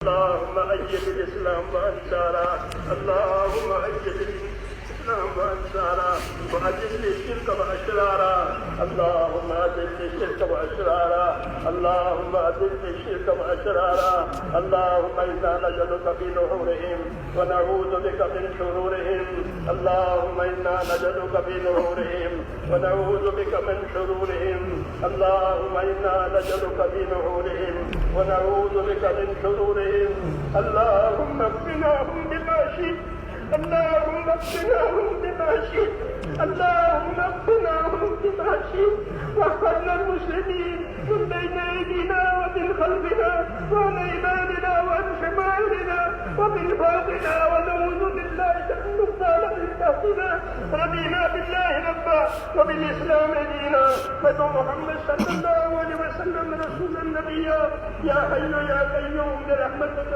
اللهم أيد الإسلام وأنصاره، اللهم أيد الإسلام وأنصاره، وأذل الشرك وأشراره، اللهم أذل الشرك وأشراره، اللهم أذل الشرك وأشراره، اللهم إنا نجدك في نحورهم ونعوذ بك من شرورهم، اللهم إنا نجدك في نحورهم ونعوذ بك من شرورهم، اللهم إنا نجدك في نحورهم ونعوذ بك من شرورهم، اللهم اكفناهم بما شئت، اللهم اكفناهم بما شئت، اللهم اكفناهم بما شئت، واحفظنا المسلمين من بين ايدينا ومن خلفنا وعن ايماننا وعن شمائلنا ومن فوقنا، ونعوذ بالله ان نغتال من تحتنا. رضينا بالله ربا وبالاسلام دينا وبمحمد صلى الله عليه وسلم رسولا نبيا. يا حي يا قيوم برحمتك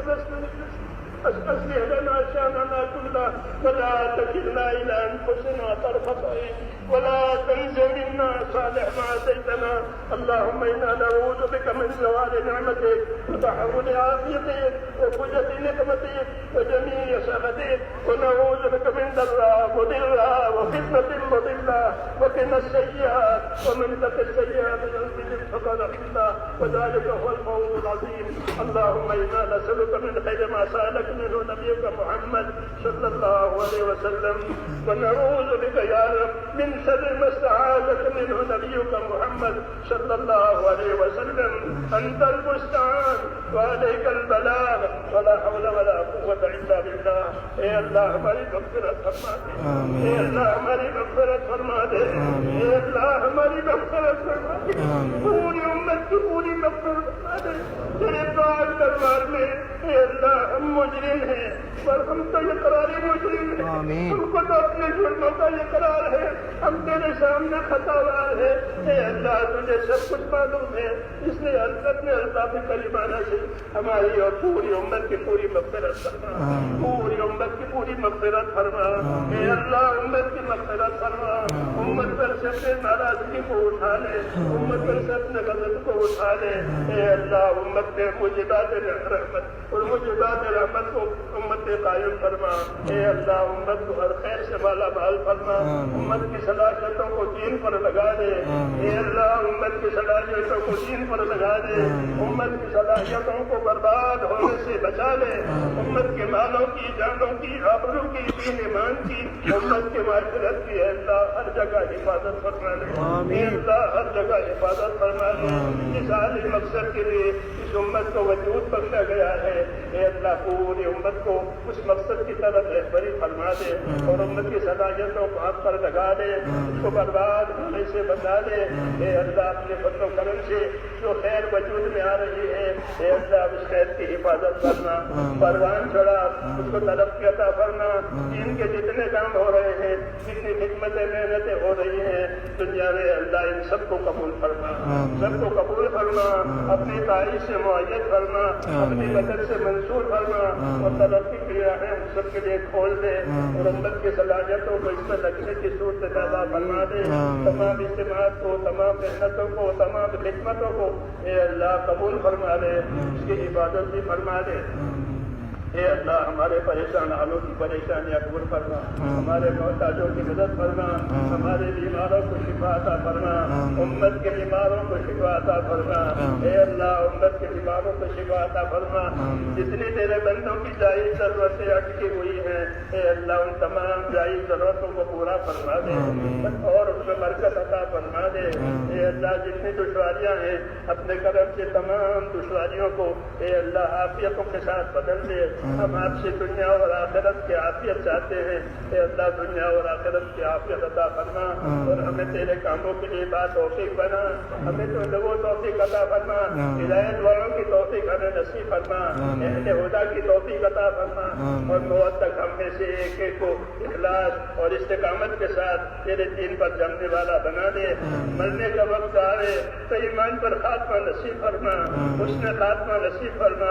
أصلح لنا شأننا كله ولا تكلنا إلى أنفسنا طرفة عين ولا تنز منا صالح ما أتيتنا. اللهم إنا نعوذ بك من زوال نعمتك وتحول عافيتك وفجة نقمتك وجميع سخطك، ونعوذ بك من ضراء مضرة وفتنة مضلة وقنا السيئات ومن تق السيئات ينزل الفقر الله، وذلك هو الفوز العظيم. اللهم إنا نسألك من خير ما سألك منه نبيك محمد صلى الله عليه وسلم، ونعوذ بك يا رب من شر ما استعاذك منه نبيك محمد صلى الله عليه وسلم. أنت المستعان وعليك البلاغ ولا حول ولا قوة إلا بالله. اے اللہ ہماری مغفرت فرما دے، اے اللہ ہماری مغفرت فرما دے، اے اللہ ہماری مغفرت فرما دے، پوری امت کی پوری مغفرت فرما دے تیرے پاک دربار میں. اے اللہ ہم مجرم ہیں پر ہم تو اقراری مجرم ہیں، ہم کو تو اپنے جرموں کا اقرار ہے، ہم تیرے سامنے خطاوار ہیں. اے اللہ تجھے سب کچھ معلوم ہے، اس لیے حضرت نے الطاف کریمانہ سے ہماری اور پوری امت کی پوری مغفرت فرما، پوری امت کی پوری مغفرت فرما. اے اللہ امت کی مغفرت فرما، امت پر سے اپنے ناراضگی کو اٹھا لے، امت پر سے اپنے غضب کو اٹھا لے. اے اللہ امت میں موجبات رحمت اور موجبات رحمت کو امت پہ قائم فرما. اے اللہ امت کو ہر خیر سے مالا مال فرما، امت کی صلاحیتوں کو دین پر لگا دے. اے اللہ امت کی صلاحیتوں کو دین پر لگا دے، امت کی صلاحیتوں کو برباد ہونے سے بچا لے. امت کے مالوں کی، جانوں کی، آبروں کی، دین ایمان کی، امت کے معاشرت کی اے اللہ ہر جگہ حفاظت فرما لے. اے اللہ ہر جگہ حفاظت فرما لے. اس عالی مقصد کے لیے اس امت کو وجود بخشا گیا ہے. اے اللہ پوری امت کو اس مقصد کی طرف رہبری فرما دے اور امت کی صلاحیتوں کو ہاتھ پر لگا دے، اس کو برباد ہونے سے بچا دے. اے اللہ اپنے فضل و کرم سے جو خیر وجود میں آ رہی ہے اے اللہ اس خیر کی حفاظت کرنا، پروان چڑھا اس کو ترقی عطا فرما. دین کے جتنے کام ہو رہے ہیں، جتنی خدمتیں محنتیں ہو رہی ہیں دنیا میں اللہ ان سب کو قبول فرما، سب کو قبول فرما، اپنی تعریف سے معید فرما، اپنی مدد سے منصور فرما اور ترقی کی راہیں ہم سب کے لیے کھول دے اور امت کی صلاحیتوں کو اس میں لگنے کی صورت پیدا فرما دے. تمام اجتماعات کو، تمام محنتوں کو، تمام خدمتوں کو اے اللہ قبول فرما دے، اس کی عبادت بھی فرما دے. اے اللہ ہمارے پریشان حالوں کی پریشانیاں دور فرما، ہمارے محتاجوں کی مدد فرما، ہمارے بیماروں کو شفا عطا فرما، امت کے بیماروں کو شفا عطا فرما. اے اللہ امت کے بیماروں کو شفا عطا فرما. جتنی تیرے بندوں کی جائز ضرورتیں اٹکی ہوئی ہیں اے اللہ ان تمام جائز ضرورتوں کو پورا فرما دے اور اس میں برکت عطا فرما دے. اے اللہ جتنی دشواریاں ہیں اپنے کرم سے تمام دشواریوں کو اے اللہ عافیتوں کے ساتھ بدل دے. ہم آپ سے دنیا اور آخرت کی عافیت چاہتے ہیں. اے اللہ دنیا اور آخرت کی عافیت عطا فرما اور ہمیں تیرے کاموں کے لیے بات توفیق بنا، ہمیں تو لوگوں توفیق عطا فرما، ہدایت والوں کی توفیق ہمیں نصیب فرما، اہل ہدیٰ کی توفیق عطا فرما اور موت تک ہم میں سے ایک ایک کو اخلاص اور استقامت کے ساتھ تیرے دین پر جمنے والا بنا دے. مرنے کا وقت آئے تو ایمان پر خاتمہ نصیب فرما، حسن خاتمہ نصیب فرما،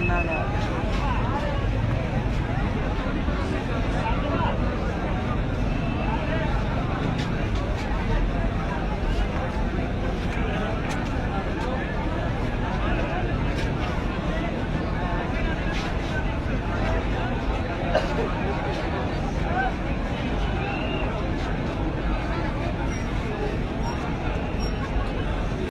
نہ نہ